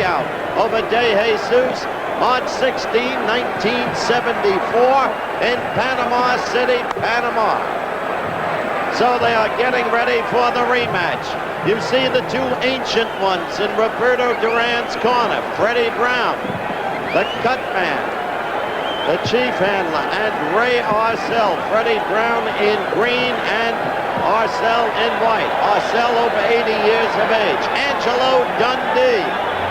knockout over De Jesus, March 16, 1974 in Panama City, Panama. So they are getting ready for the rematch. You see the two ancient ones in Roberto Duran's corner, Freddie Brown, the cut man, the chief handler, and Ray Arcel. Freddie Brown in green and Arcel in white. Arcel over 80 years of age. Angelo Dundee,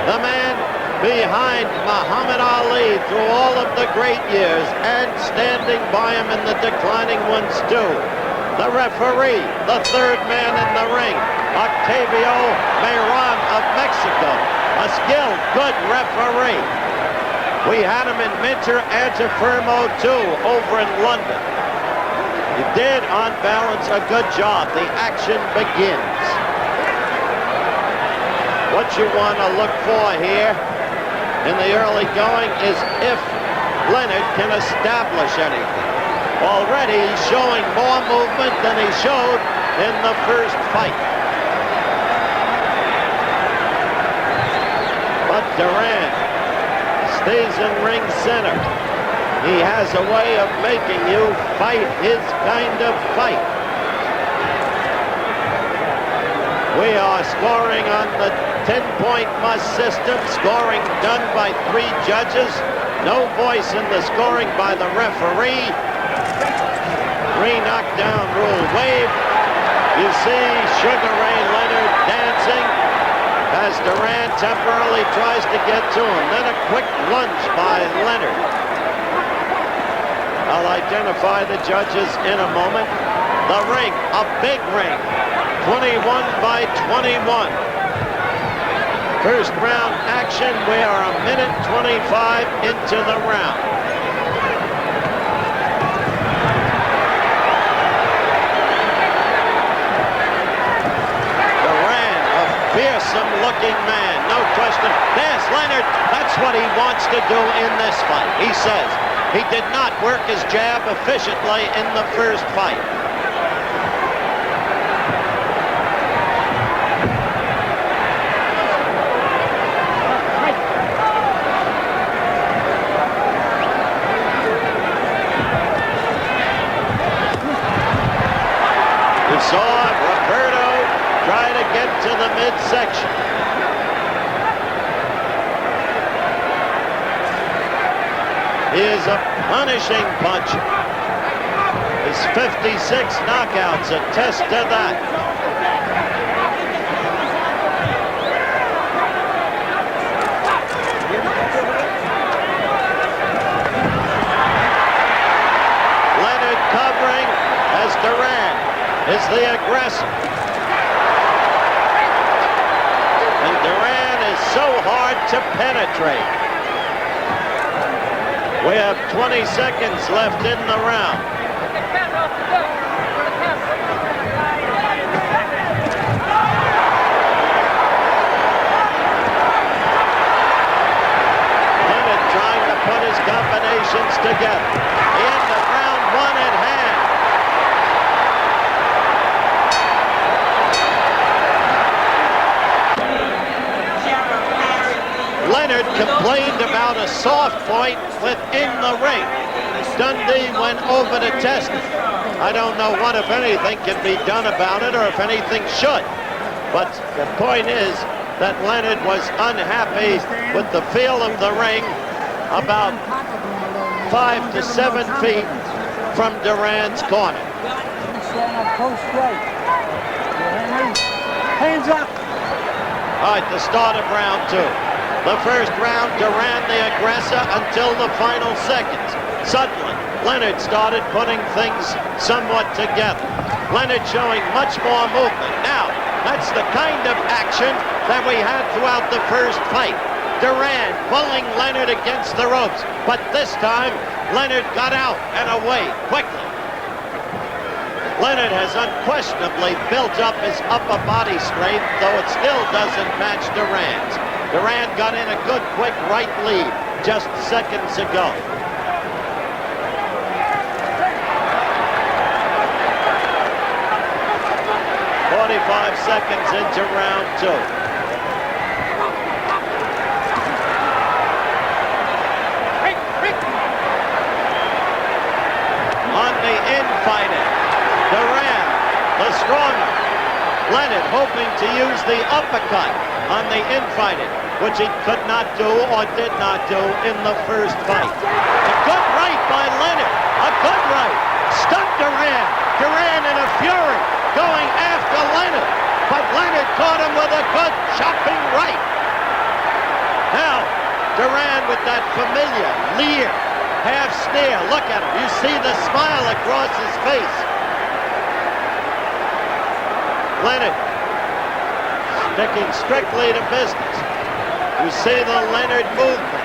the man behind Muhammad Ali through all of the great years and standing by him in the declining ones too. The referee, the third man in the ring, Octavio Mayron of Mexico, a skilled, good referee. We had him in Minter Antifermo too over in London. He did, on balance, a good job. The action begins. What you want to look for here in the early going is if Leonard can establish anything. Already he's showing more movement than he showed in the first fight. But Duran stays in ring center. He has a way of making you fight his kind of fight. We are scoring on the 10-point must system, scoring done by 3 judges. No voice in the scoring by the referee. 3 knockdown rule wave. You see Sugar Ray Leonard dancing as Duran temporarily tries to get to him. Then a quick lunge by Leonard. I'll identify the judges in a moment. The ring, a big ring, 21 by 21. First round action. We are a minute 25 into the round. Duran, a fearsome looking man, no question. There's Leonard. That's what he wants to do in this fight. He says he did not work his jab efficiently in the first fight. You saw Roberto try to get to the midsection. He is a punishing puncher. His 56 knockouts attest to that. Leonard covering as Duran is the aggressor. And Duran is so hard to penetrate. We have 20 seconds left in the round. Leonard trying to put his combinations together. The end of round 1 at hand. Leonard complained about a soft point within the ring. Dundee went over to test it. I don't know what, if anything, can be done about it or if anything should. But the point is that Leonard was unhappy with the feel of the ring about 5 to 7 feet from Duran's corner. Hands up. All right, the start of round 2. The first round, Duran the aggressor until the final seconds. Suddenly, Leonard started putting things somewhat together. Leonard showing much more movement. Now, that's the kind of action that we had throughout the first fight. Duran pulling Leonard against the ropes. But this time, Leonard got out and away quickly. Leonard has unquestionably built up his upper body strength, though it still doesn't match Duran's. Duran got in a good, quick right lead just seconds ago. .45 seconds into round 2. Leonard hoping to use the uppercut on the infighting, which he could not do or did not do in the first fight. A good right by Leonard. A good right. Stunned Duran. Duran in a fury going after Leonard. But Leonard caught him with a good chopping right. Now, Duran with that familiar leer, half sneer. Look at him. You see the smile across his face. Leonard sticking strictly to business. You see the Leonard movement.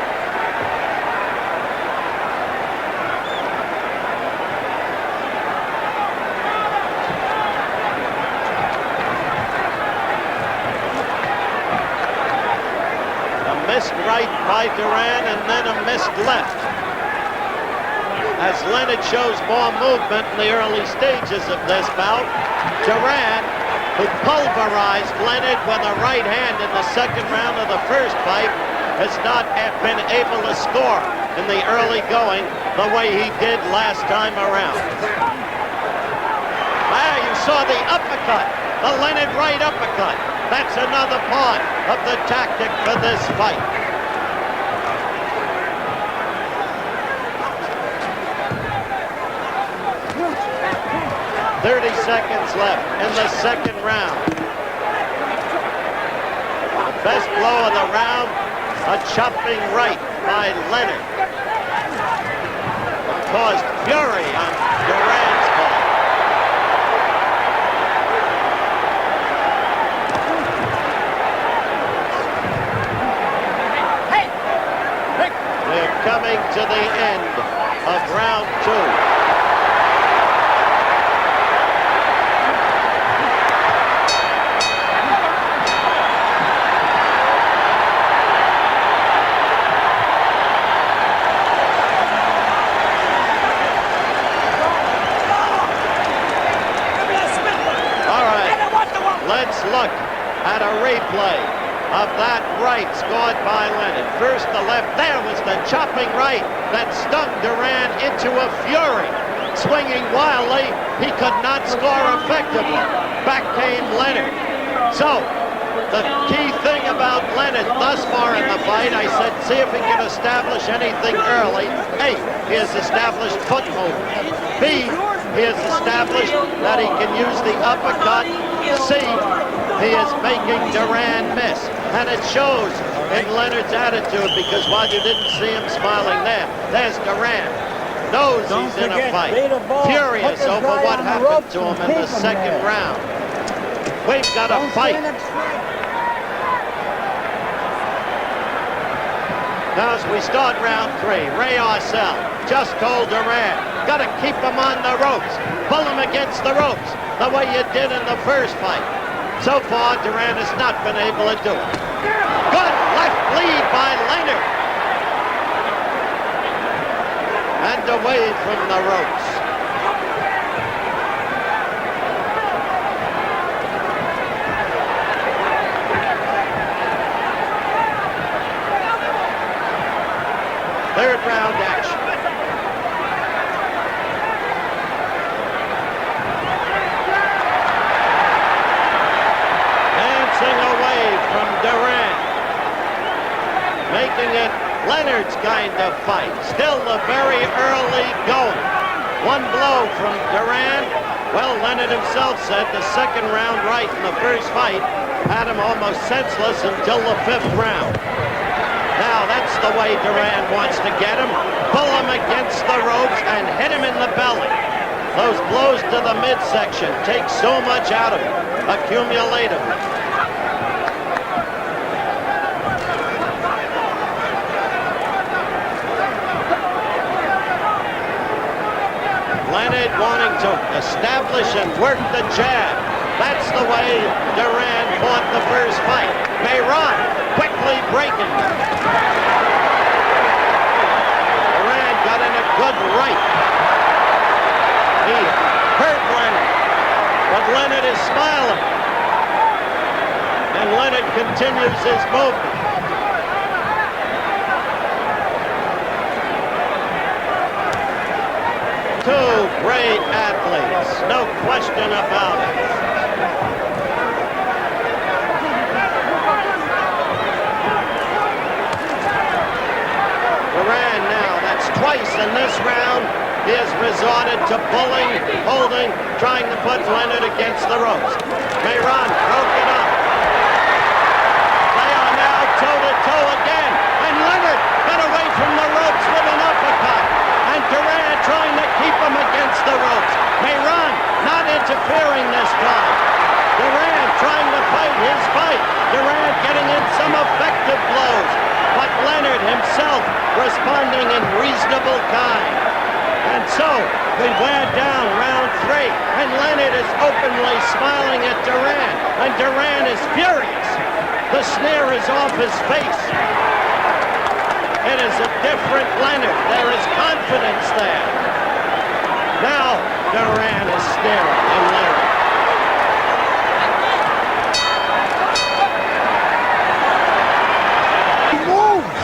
Missed right by Duran and then a missed left. As Leonard shows more movement in the early stages of this bout, Duran, who pulverized Leonard with a right hand in the second round of the first fight, has not been able to score in the early going the way he did last time around. You saw the uppercut, the Leonard right uppercut. That's another part of the tactic for this fight. "30 seconds left in the second round. The best blow of the round, a chopping right by Leonard. It caused fury on Duran's part. Coming to the end of round 2. All right, let's look at a replay of that right scored by Leonard. First the left, there was the chopping right that stung Duran into a fury. Swinging wildly, he could not score effectively. Back came Leonard. So, the key thing about Leonard thus far in the fight, I said, see if he can establish anything early. A, he has established foot movement. B, he has established that he can use the uppercut. C, he is making Duran miss. And it shows in Leonard's attitude, because while you didn't see him smiling there's Duran. Knows he's in a fight. Furious over what happened to him in the second round. We've got a fight. Now as we start round 3, Ray Arcel just told Duran, got to keep him on the ropes. Pull him against the ropes, the way you did in the first fight. So far, Duran has not been able to do it. Good left lead by Leonard. And away from the ropes. Third round action. Away from Duran, making it Leonard's kind of fight. Still the very early going. One blow from Duran. Well, Leonard himself said the second round right in the first fight had him almost senseless until the 5th round. Now that's the way Duran wants to get him. Pull him against the ropes and hit him in the belly. Those blows to the midsection take so much out of him, accumulatively. Leonard wanting to establish and work the jab. That's the way Duran fought the first fight. Mayron quickly breaking. Duran got in a good right. He hurt Leonard, but Leonard is smiling. And Leonard continues his movement. Two great athletes, no question about it. twice in this round. He has resorted to pulling, holding, trying to put Leonard against the ropes. Mayron broke it up. They are now toe-to-toe again. And Leonard got away from the ropes with an uppercut. And Duran trying to keep him against the ropes. Mayron not interfering this time. Duran trying to fight his fight. Duran getting in some effective blows. But Leonard himself responding in reasonable kind. And so, we wear down round 3, and Leonard is openly smiling at Duran, and Duran is furious. The sneer is off his face. It is a different Leonard. There is confidence there. Now, Duran is sneering at Leonard.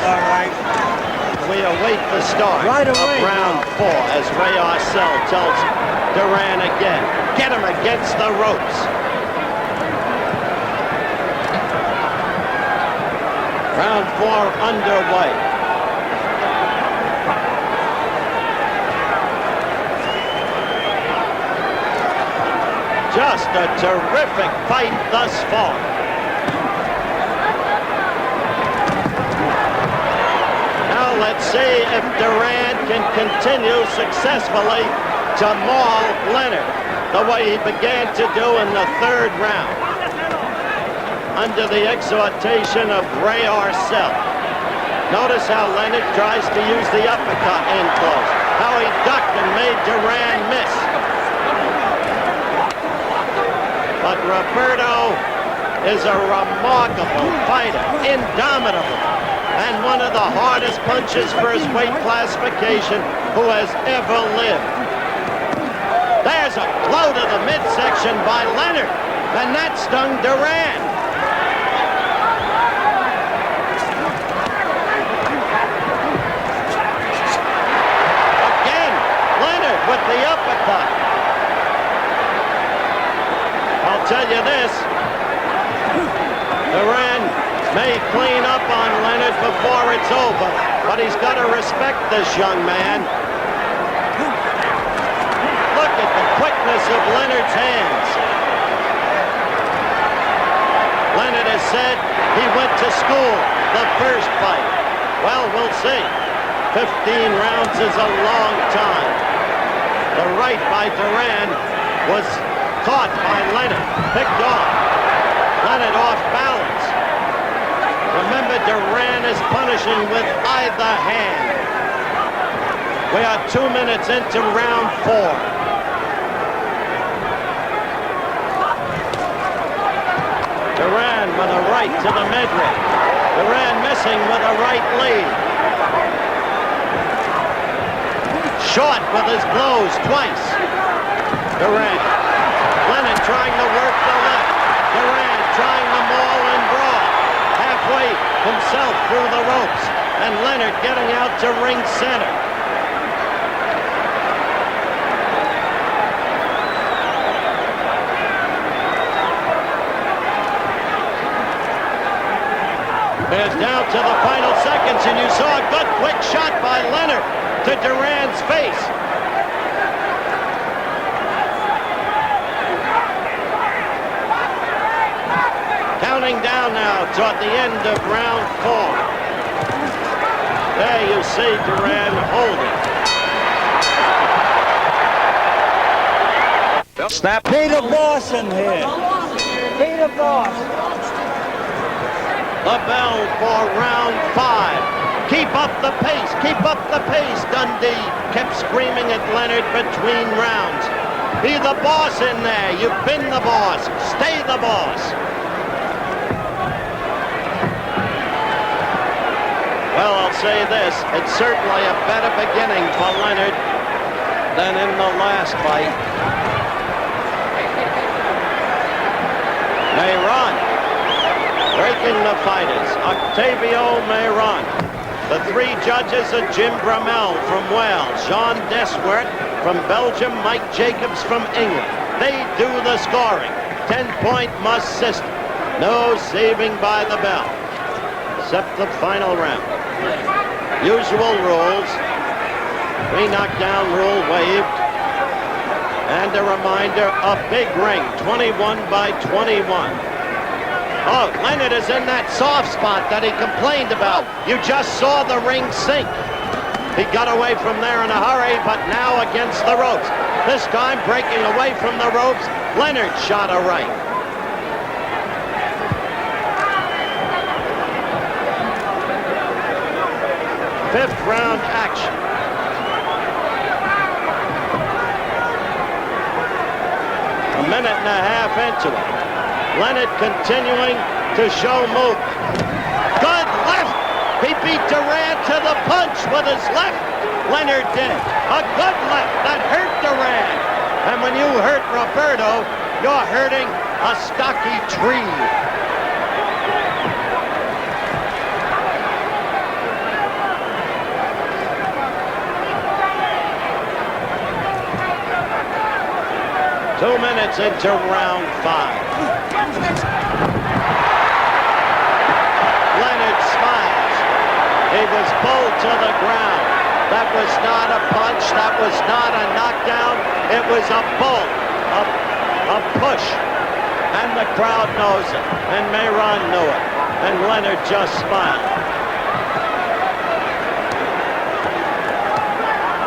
All right. We await the start right of round 4 as Ray Arcel tells Duran again, get him against the ropes. Round 4 underway. Just a terrific fight thus far. Let's see if Duran can continue successfully to maul Leonard the way he began to do in the 3rd round under the exhortation of Ray Arcel. Notice how Leonard tries to use the uppercut in close, how he ducked and made Duran miss. But Roberto is a remarkable fighter, indomitable, and one of the hardest punches for his weight classification who has ever lived. There's a blow to the midsection by Leonard, and that stung Duran. Again, Leonard with the uppercut. I'll tell you this, Duran may clean up on Leonard before it's over, but he's got to respect this young man. Look at the quickness of Leonard's hands. Leonard has said he went to school the first fight. Well, we'll see. 15 rounds is a long time. The right by Duran was caught by Leonard, picked off. Leonard off balance. Remember, Duran is punishing with either hand. We are 2 minutes into round 4. Duran with a right to the midriff. Duran missing with a right lead. Short with his blows twice. Duran. Leonard trying to work the left. Duran trying to maul and brawl. Halfway himself through the ropes, and Leonard getting out to ring center. It's down to the final seconds, and you saw a good quick shot by Leonard to Duran's face. Counting down now toward the end of round 4. There you see Duran holding. Snap. Be the boss in here. Be the boss. The bell for round 5. Keep up the pace. Keep up the pace. Dundee kept screaming at Leonard between rounds. Be the boss in there. You've been the boss. Stay the boss. Well, I'll say this, it's certainly a better beginning for Leonard than in the last fight. Mayron breaking the fighters. Octavio Mayron. The 3 judges are Jim Bramell from Wales, Jean Deswert from Belgium, Mike Jacobs from England. They do the scoring. 10-point must system. No saving by the bell, except the final round. Usual rules. 3 knockdown rule waived. And a reminder, a big ring, 21 by 21. Oh, Leonard is in that soft spot that he complained about. You just saw the ring sink. He got away from there in a hurry, but now against the ropes. This time breaking away from the ropes, Leonard shot a right. Fifth round action. A minute and a half into it. Leonard continuing to show movement. Good left. He beat Duran to the punch with his left. Leonard did. A good left that hurt Duran. And when you hurt Roberto, you're hurting a stocky tree. Two minutes into round 5. Leonard smiles. He was pulled to the ground. That was not a punch. That was not a knockdown. It was a pull, a push. And the crowd knows it. And Mayron knew it. And Leonard just smiled.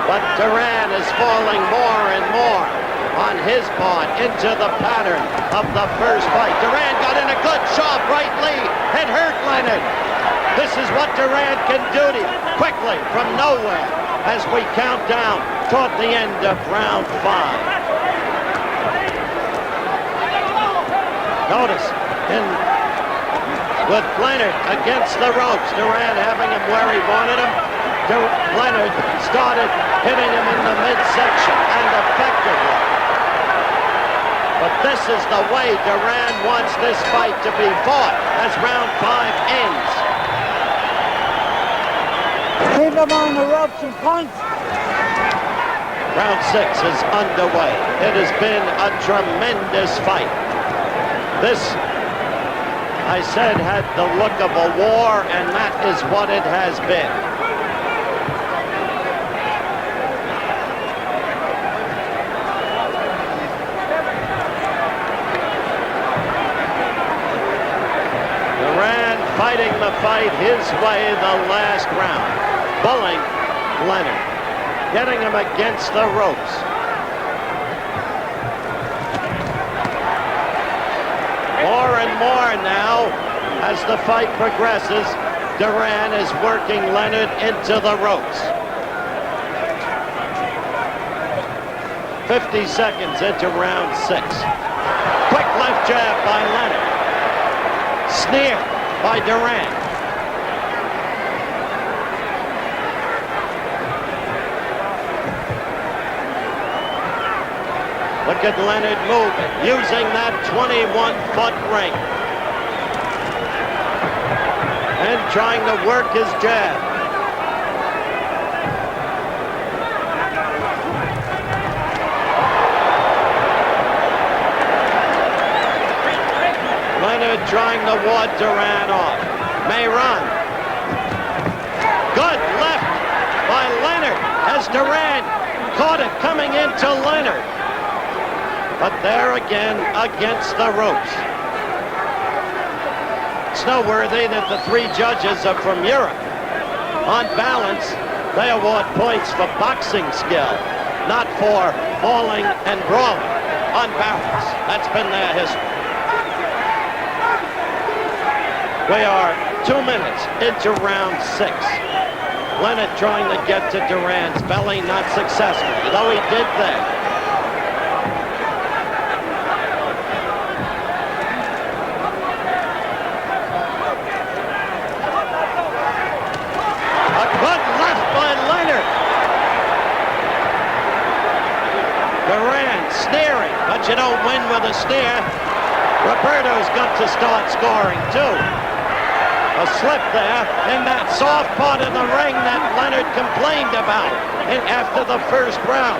But Duran is falling more and more on his part into the pattern of the first fight. Duran got in a good sharp right lead. It hurt Leonard. This is what Duran can do to you quickly from nowhere as we count down toward the end of round 5. Notice with Leonard against the ropes, Duran having him where he wanted him. Leonard started hitting him in the midsection and effectively. But this is the way Duran wants this fight to be fought as round 5 ends. Keep him on the ropes and punch. Round 6 is underway. It has been a tremendous fight. This, I said, had the look of a war, and that is what it has been. Fighting the fight his way the last round. Bullying Leonard. Getting him against the ropes. More and more now, as the fight progresses, Duran is working Leonard into the ropes. 50 seconds into round 6. Quick left jab by Leonard. Sneer by Duran. Look at Leonard moving, using that 21-foot ring. And trying to work his jab. Leonard trying to ward Duran off. Mayron. Good left by Leonard as Duran caught it coming into Leonard. But there again against the ropes. It's noteworthy that the 3 judges are from Europe. On balance, they award points for boxing skill, not for falling and brawling. On balance, that's been their history. We are 2 minutes into round 6. Leonard trying to get to Duran's belly, not successfully, though he did that. A good left by Leonard. Duran sneering, but you don't win with a sneer. Roberto's got to start scoring too. A slip there in that soft part of the ring that Leonard complained about after the first round.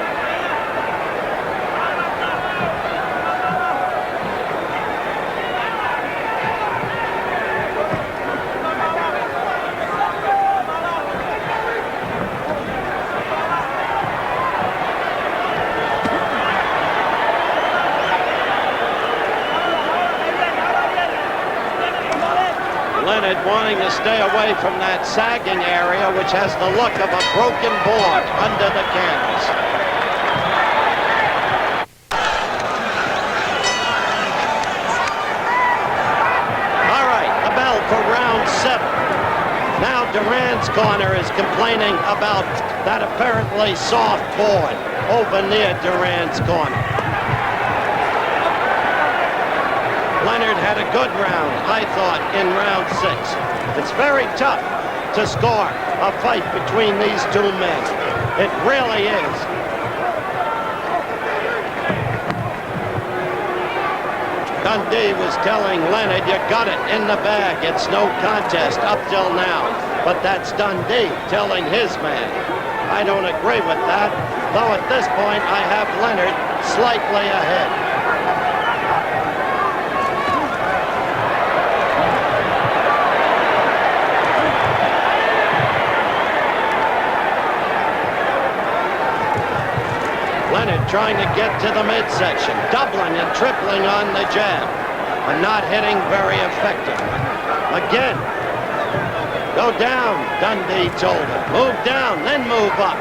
Leonard wanting to stay away from that sagging area, which has the look of a broken board under the canvas. All right, the bell for round 7. Now Duran's corner is complaining about that apparently soft board over near Duran's corner. Leonard had a good round, I thought, in round 6. It's very tough to score a fight between these two men. It really is. Dundee was telling Leonard, you got it in the bag. It's no contest up till now. But that's Dundee telling his man. I don't agree with that, though at this point I have Leonard slightly ahead. Leonard trying to get to the midsection, doubling and tripling on the jab, and not hitting very effectively. Again, go down, Dundee told him. Move down, then move up.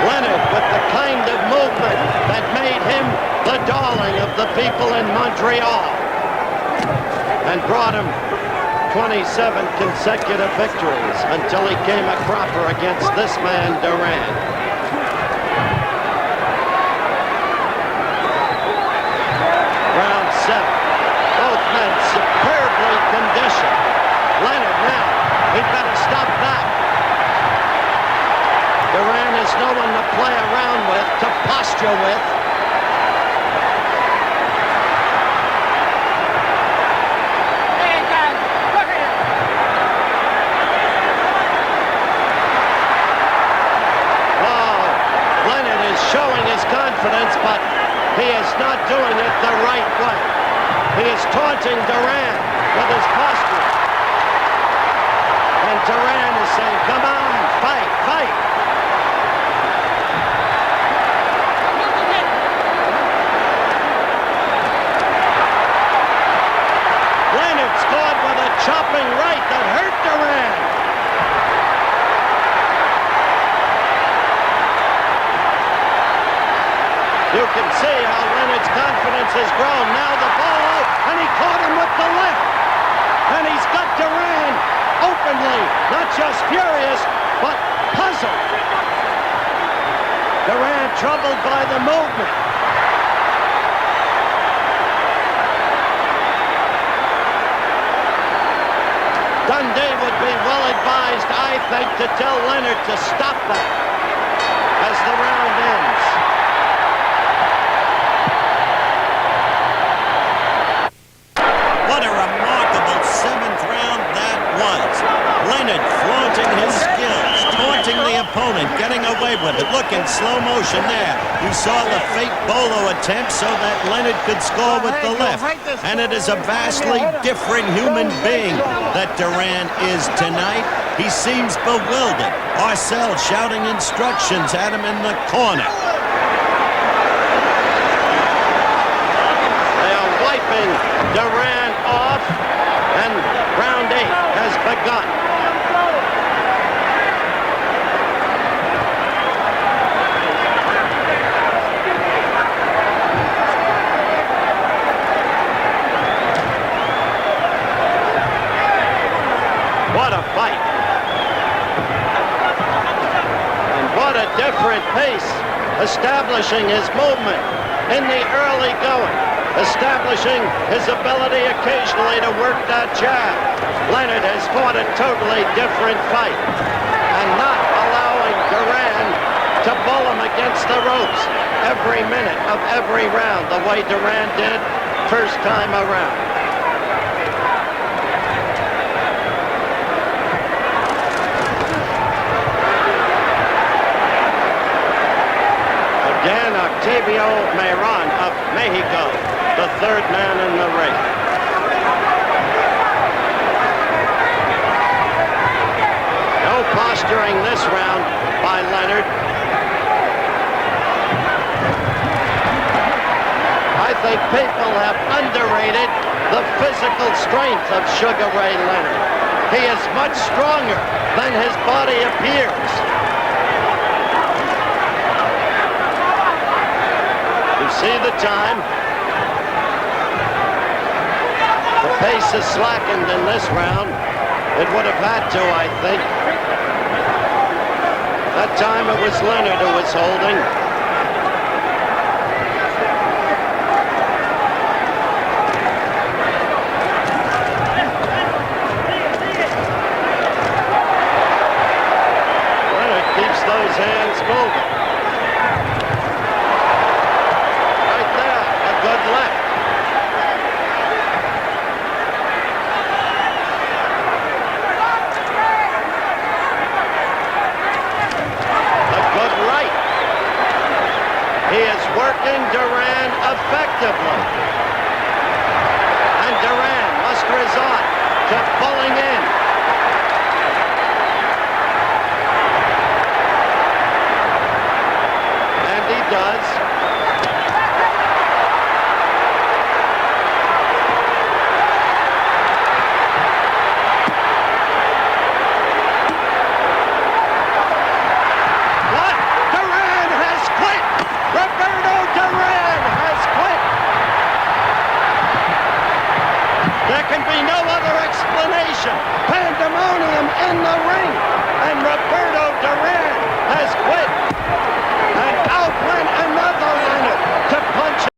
Leonard with the kind of movement that made him the darling of the people in Montreal and brought him 27 consecutive victories until he came a cropper against this man, Duran. Round 7. Both men superbly conditioned. Leonard now, he better stop that. Duran is no one to play around with, to posture with. Showing his confidence, but he is not doing it the right way. He is taunting Duran with his posture. And Duran is saying, come on, fight, fight. Leonard scored with a chopping right that hurt Duran. You can see how Leonard's confidence has grown. Now the ball out, and he caught him with the left. And he's got Duran openly, not just furious, but puzzled. Duran troubled by the movement. Dundee would be well advised, I think, to tell Leonard to stop that as the round ends. Leonard flaunting his skills, taunting the opponent, getting away with it. Look in slow motion there. You saw the fake bolo attempt so that Leonard could score with the left. And it is a vastly different human being that Duran is tonight. He seems bewildered. Arcel shouting instructions at him in the corner. They are wiping Duran off, and round 8 has begun. What a fight. And what a different pace, establishing his movement in the early going, establishing his ability occasionally to work that jab. Leonard has fought a totally different fight and not allowing Duran to bull him against the ropes every minute of every round the way Duran did first time around. Again, Octavio Mayron of Mexico, the third man in the ring. No posturing this round by Leonard. think people have underrated the physical strength of Sugar Ray Leonard. He is much stronger than his body appears. You see the time. The pace is slackened in this round. It would have had to, I think. That time it was Leonard who was holding. Leonard keeps those hands moving. Right there, a good left. He is working Duran effectively. And Duran must resort to pulling in. And he does. There can be no other explanation. Pandemonium in the